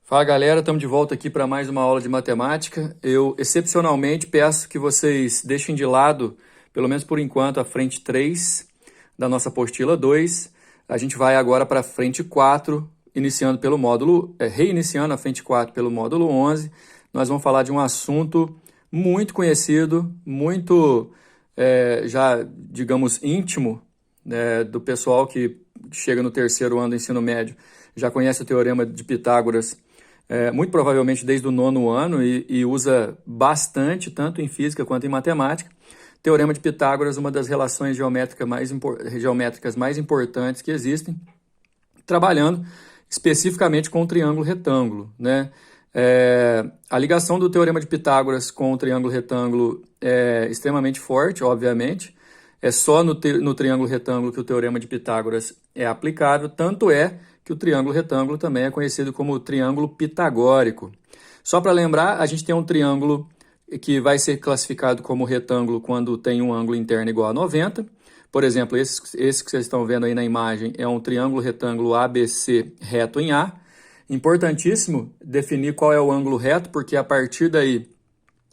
Fala galera, estamos de volta aqui para mais uma aula de matemática. Eu excepcionalmente peço que vocês deixem de lado, pelo menos por enquanto, a frente 3 da nossa apostila 2. A gente vai agora para a frente 4, iniciando pelo módulo, reiniciando a frente 4 pelo módulo 11. Nós vamos falar de um assunto muito conhecido, muito já, digamos, íntimo, do pessoal que chega no terceiro ano do ensino médio, já conhece o Teorema de Pitágoras, muito provavelmente desde o nono ano e usa bastante, tanto em física quanto em matemática. Teorema de Pitágoras, uma das relações geométricas mais importantes que existem, trabalhando especificamente com o triângulo retângulo, né? A ligação do Teorema de Pitágoras com o triângulo retângulo é extremamente forte, obviamente. É só no triângulo retângulo que o Teorema de Pitágoras é aplicável, tanto é que o triângulo retângulo também é conhecido como triângulo pitagórico. Só para lembrar, a gente tem um triângulo que vai ser classificado como retângulo quando tem um ângulo interno igual a 90. Por exemplo, esse que vocês estão vendo aí na imagem é um triângulo retângulo ABC reto em A. Importantíssimo definir qual é o ângulo reto, porque a partir daí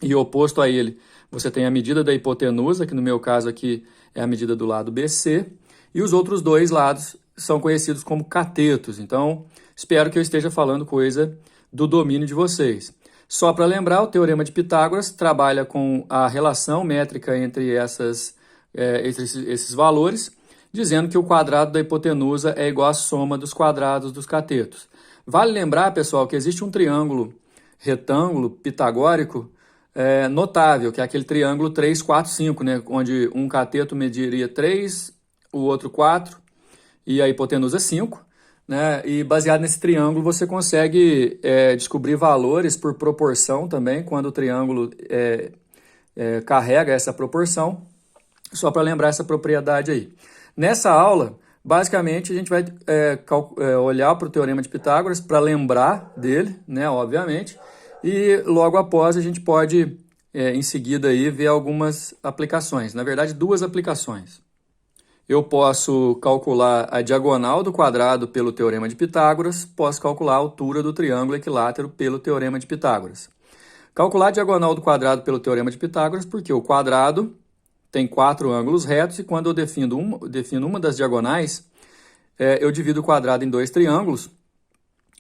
e oposto a ele, você tem a medida da hipotenusa, que no meu caso aqui é a medida do lado BC, e os outros dois lados são conhecidos como catetos. Então, espero que eu esteja falando coisa do domínio de vocês. Só para lembrar, o Teorema de Pitágoras trabalha com a relação métrica entre esses valores, dizendo que o quadrado da hipotenusa é igual à soma dos quadrados dos catetos. Vale lembrar, pessoal, que existe um triângulo retângulo pitagórico notável, que é aquele triângulo 3, 4, 5, né? Onde um cateto mediria 3, o outro 4, e a hipotenusa 5, né? E baseado nesse triângulo você consegue descobrir valores por proporção também, quando o triângulo carrega essa proporção, só para lembrar essa propriedade aí. Nessa aula, basicamente, a gente vai olhar para o Teorema de Pitágoras para lembrar dele, né? Obviamente, e logo após a gente pode, em seguida, aí, ver algumas aplicações. Na verdade, duas aplicações. Eu posso calcular a diagonal do quadrado pelo Teorema de Pitágoras, posso calcular a altura do triângulo equilátero pelo Teorema de Pitágoras. Calcular a diagonal do quadrado pelo Teorema de Pitágoras, porque o quadrado tem 4 ângulos retos e quando eu defino uma das diagonais, eu divido o quadrado em 2 triângulos.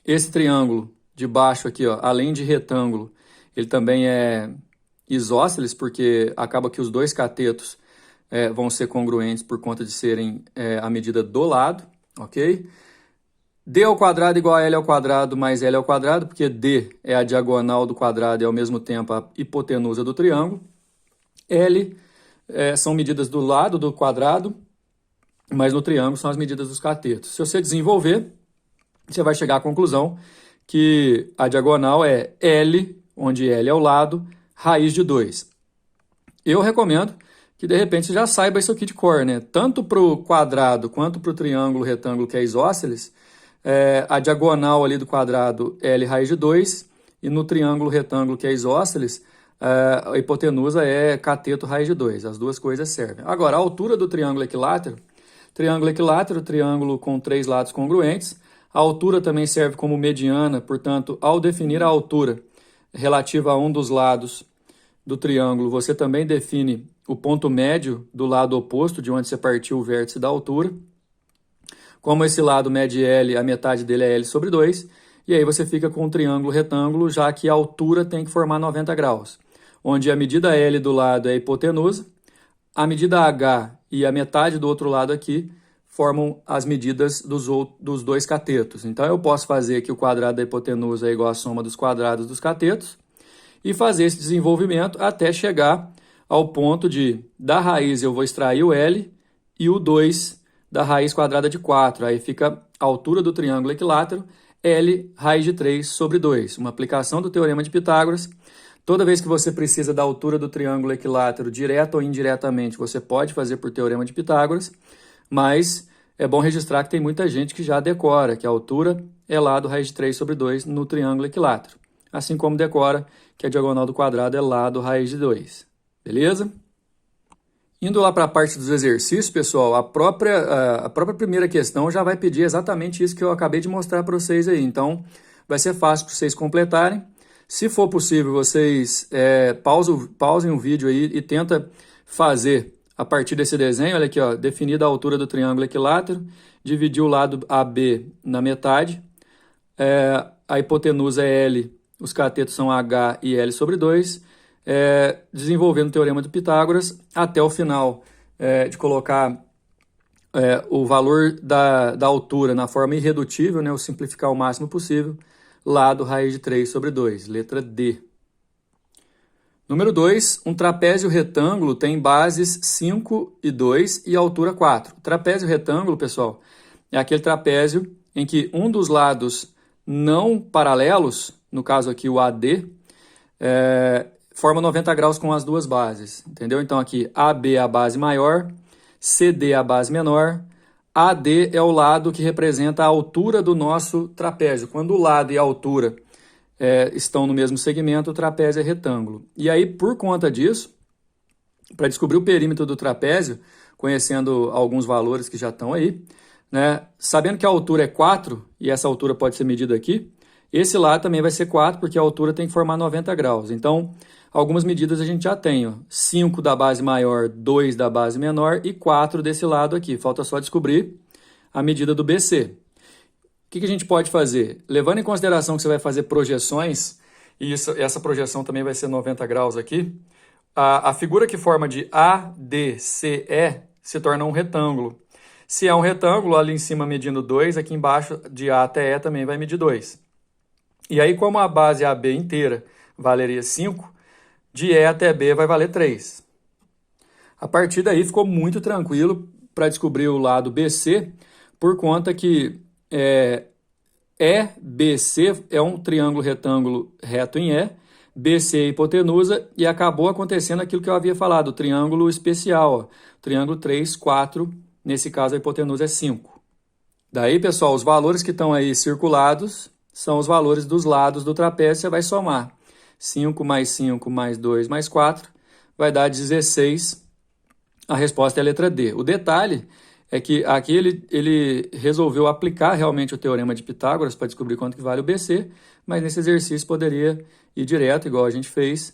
Esse triângulo de baixo aqui, ó, além de retângulo, ele também é isósceles, porque acaba que os dois catetos vão ser congruentes por conta de serem a medida do lado, ok? D ao quadrado igual a L ao quadrado mais L ao quadrado, porque D é a diagonal do quadrado e ao mesmo tempo a hipotenusa do triângulo. L são medidas do lado do quadrado, mas no triângulo são as medidas dos catetos. Se você desenvolver, você vai chegar à conclusão que a diagonal é L, onde L é o lado, raiz de 2. Eu recomendo que, de repente, você já saiba isso aqui de cor, né? Tanto para o quadrado quanto para o triângulo retângulo, que é isósceles, a diagonal ali do quadrado L raiz de 2, e no triângulo retângulo, que é isósceles, a hipotenusa é cateto raiz de 2. As duas coisas servem. Agora, a altura do triângulo equilátero, triângulo com 3 lados congruentes. A altura também serve como mediana, portanto, ao definir a altura relativa a um dos lados do triângulo, você também define o ponto médio do lado oposto, de onde você partiu o vértice da altura. Como esse lado mede L, a metade dele é L sobre 2, e aí você fica com um triângulo retângulo, já que a altura tem que formar 90 graus, onde a medida L do lado é a hipotenusa, a medida H e a metade do outro lado aqui formam as medidas dos dois catetos. Então, eu posso fazer que o quadrado da hipotenusa é igual à soma dos quadrados dos catetos e fazer esse desenvolvimento até chegar ao ponto de, da raiz, eu vou extrair o L e o 2 da raiz quadrada de 4. Aí fica a altura do triângulo equilátero, L raiz de 3 sobre 2. Uma aplicação do Teorema de Pitágoras. Toda vez que você precisa da altura do triângulo equilátero, direta ou indiretamente, você pode fazer por Teorema de Pitágoras, mas é bom registrar que tem muita gente que já decora que a altura é lado raiz de 3 sobre 2 no triângulo equilátero, assim como decora que a diagonal do quadrado é lado raiz de 2. Beleza? Indo lá para a parte dos exercícios, pessoal, a própria primeira questão já vai pedir exatamente isso que eu acabei de mostrar para vocês aí. Então, vai ser fácil para vocês completarem. Se for possível, vocês pausem o vídeo aí e tenta fazer a partir desse desenho. Olha aqui, ó, definida a altura do triângulo equilátero, dividir o lado AB na metade, a hipotenusa é L, os catetos são H e L sobre 2, desenvolvendo o teorema de Pitágoras até o final de colocar o valor da altura na forma irredutível, né, ou simplificar o máximo possível, lado raiz de 3 sobre 2, letra D. Número 2, um trapézio retângulo tem bases 5 e 2 e altura 4. O trapézio retângulo, pessoal, é aquele trapézio em que um dos lados não paralelos, no caso aqui o AD, forma 90 graus com as duas bases, entendeu? Então aqui AB é a base maior, CD é a base menor, AD é o lado que representa a altura do nosso trapézio. Quando o lado e a altura estão no mesmo segmento, o trapézio é retângulo. E aí, por conta disso, para descobrir o perímetro do trapézio, conhecendo alguns valores que já estão aí, né, sabendo que a altura é 4, e essa altura pode ser medida aqui, esse lado também vai ser 4, porque a altura tem que formar 90 graus. Então, algumas medidas a gente já tem, ó, 5 da base maior, 2 da base menor e 4 desse lado aqui. Falta só descobrir a medida do BC. O que a gente pode fazer? Levando em consideração que você vai fazer projeções, e essa projeção também vai ser 90 graus aqui, a figura que forma de ADCE se torna um retângulo. Se é um retângulo, ali em cima medindo 2, aqui embaixo de A até E também vai medir 2. E aí, como a base AB inteira valeria 5, de E até B vai valer 3. A partir daí ficou muito tranquilo para descobrir o lado BC, por conta que EBC é um triângulo retângulo reto em E, BC é hipotenusa, e acabou acontecendo aquilo que eu havia falado, o triângulo especial, ó, triângulo 3, 4, nesse caso a hipotenusa é 5. Daí, pessoal, os valores que estão aí circulados são os valores dos lados do trapézio, você vai somar. 5 mais 5 mais 2 mais 4 vai dar 16, a resposta é a letra D. O detalhe é que aqui ele resolveu aplicar realmente o teorema de Pitágoras para descobrir quanto que vale o BC, mas nesse exercício poderia ir direto, igual a gente fez,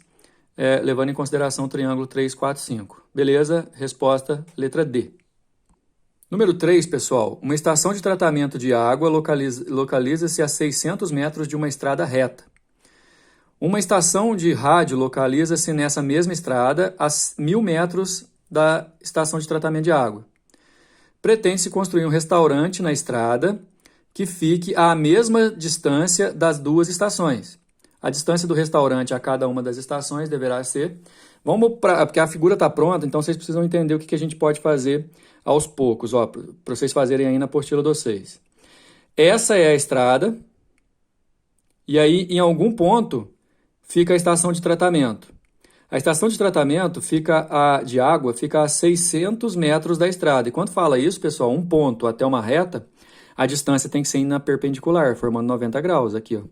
levando em consideração o triângulo 3, 4, 5. Beleza? Resposta, letra D. Número 3, pessoal. Uma estação de tratamento de água localiza-se a 600 metros de uma estrada reta. Uma estação de rádio localiza-se nessa mesma estrada a 1.000 metros da estação de tratamento de água. Pretende-se construir um restaurante na estrada que fique à mesma distância das duas estações. A distância do restaurante a cada uma das estações deverá ser... porque a figura está pronta, então vocês precisam entender o que a gente pode fazer aos poucos, para vocês fazerem aí na apostila de vocês. Essa é a estrada, e aí em algum ponto fica a estação de tratamento. A estação de tratamento de água fica a 600 metros da estrada. E quando fala isso, pessoal, um ponto até uma reta, a distância tem que ser na perpendicular, formando 90 graus aqui, ó.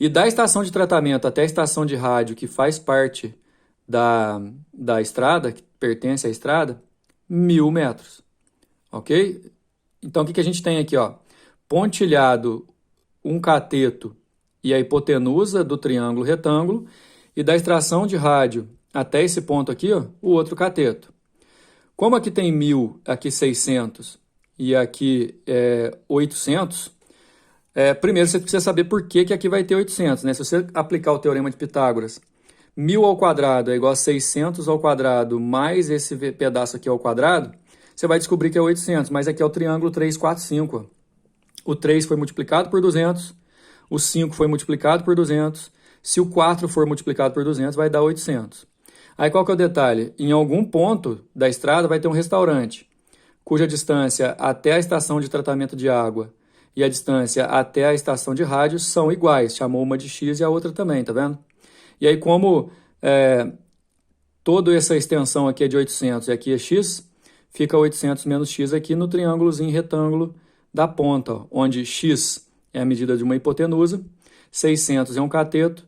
E da estação de tratamento até a estação de rádio, que faz parte da estrada, que pertence à estrada, 1.000 metros. Ok? Então, o que a gente tem aqui, ó? Pontilhado, um cateto e a hipotenusa do triângulo retângulo, e da estação de rádio até esse ponto aqui, ó, o outro cateto. Como aqui tem 1.000, aqui 600 e aqui 800, primeiro você precisa saber por que aqui vai ter 800, né? Se você aplicar o teorema de Pitágoras, 1.000 ao quadrado é igual a 600 ao quadrado mais esse pedaço aqui ao quadrado, você vai descobrir que é 800, mas aqui é o triângulo 3, 4, 5. Ó. O 3 foi multiplicado por 200, o 5 foi multiplicado por 200, se o 4 for multiplicado por 200, vai dar 800. Aí qual que é o detalhe? Em algum ponto da estrada vai ter um restaurante, cuja distância até a estação de tratamento de água e a distância até a estação de rádio são iguais. Chamou uma de X e a outra também, tá vendo? E aí como toda essa extensão aqui é de 800 e aqui é X, fica 800 menos X aqui no triângulozinho retângulo da ponta, ó, onde X é a medida de uma hipotenusa, 600 é um cateto,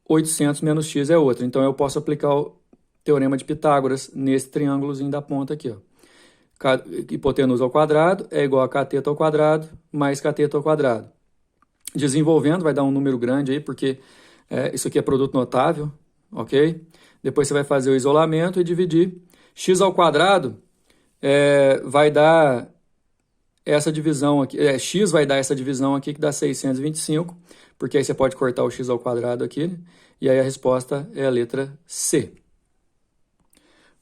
800 menos x é outra. Então, eu posso aplicar o teorema de Pitágoras nesse triângulozinho da ponta aqui. Ó. Hipotenusa ao quadrado é igual a cateto ao quadrado mais cateto ao quadrado. desenvolvendo, vai dar um número grande aí, porque isso aqui é produto notável, ok? Depois você vai fazer o isolamento e dividir. X ao quadrado vai dar essa divisão aqui, x vai dar essa divisão aqui que dá 625, porque aí você pode cortar o x ao quadrado aqui, né? E aí a resposta é a letra C.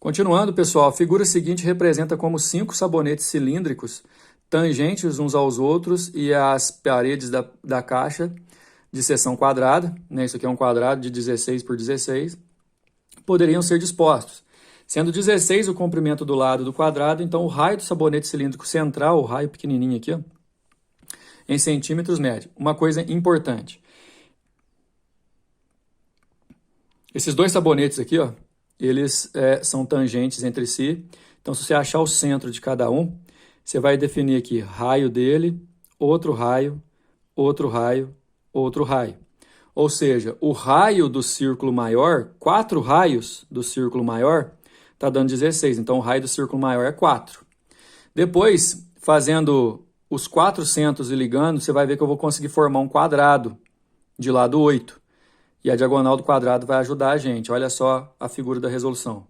Continuando, pessoal, a figura seguinte representa como 5 sabonetes cilíndricos tangentes uns aos outros e as paredes da caixa de seção quadrada, né? Isso aqui é um quadrado de 16 por 16, poderiam ser dispostos. Sendo 16 o comprimento do lado do quadrado, então o raio do sabonete cilíndrico central, o raio pequenininho aqui, ó, em centímetros médio. Uma coisa importante. Esses dois sabonetes aqui, ó, eles são tangentes entre si. Então, se você achar o centro de cada um, você vai definir aqui raio dele, outro raio, outro raio, outro raio. Ou seja, o raio do círculo maior, 4 raios do círculo maior, está dando 16. Então, o raio do círculo maior é 4. Depois, fazendo os 4 centros e ligando, você vai ver que eu vou conseguir formar um quadrado de lado 8. E a diagonal do quadrado vai ajudar a gente. Olha só a figura da resolução.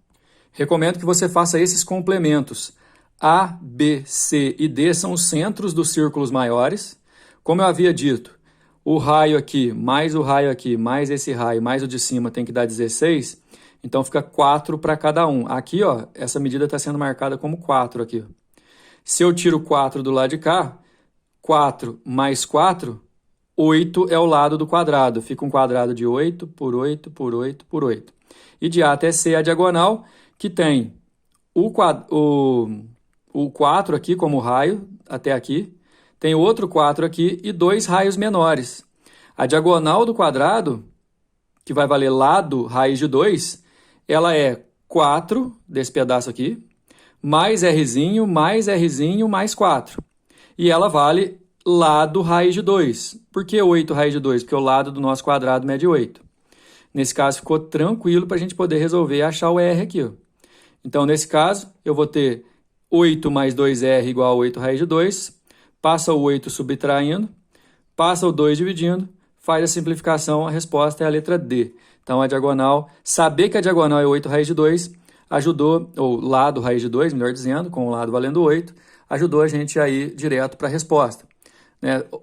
Recomendo que você faça esses complementos. A, B, C e D são os centros dos círculos maiores. Como eu havia dito, o raio aqui, mais o raio aqui, mais esse raio, mais o de cima tem que dar 16. Então fica 4 para cada um. Aqui, ó, essa medida está sendo marcada como 4 aqui. Se eu tiro 4 do lado de cá, 4 mais 4, 8 é o lado do quadrado. Fica um quadrado de 8 por 8 por 8 por 8. E de A até C a diagonal, que tem o 4 aqui como raio, até aqui. Tem outro 4 aqui e 2 raios menores. A diagonal do quadrado, que vai valer lado raiz de 2, ela é 4, desse pedaço aqui, mais Rzinho, mais 4. E ela vale lado raiz de 2. Por que 8 raiz de 2? Porque o lado do nosso quadrado mede 8. Nesse caso, ficou tranquilo para a gente poder resolver e achar o R aqui, ó. Então, nesse caso, eu vou ter 8 mais 2R igual a 8 raiz de 2. Passa o 8 subtraindo, passa o 2 dividindo, faz a simplificação, a resposta é a letra D. Então, a diagonal, saber que a diagonal é 8 raiz de 2, ajudou, ou lado raiz de 2, melhor dizendo, com o lado valendo 8, ajudou a gente a ir direto para a resposta.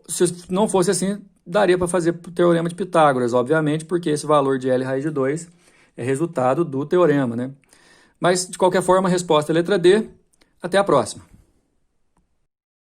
Se não fosse assim, daria para fazer o teorema de Pitágoras, obviamente, porque esse valor de L raiz de 2 é resultado do teorema, né? Mas, de qualquer forma, a resposta é a letra D. Até a próxima.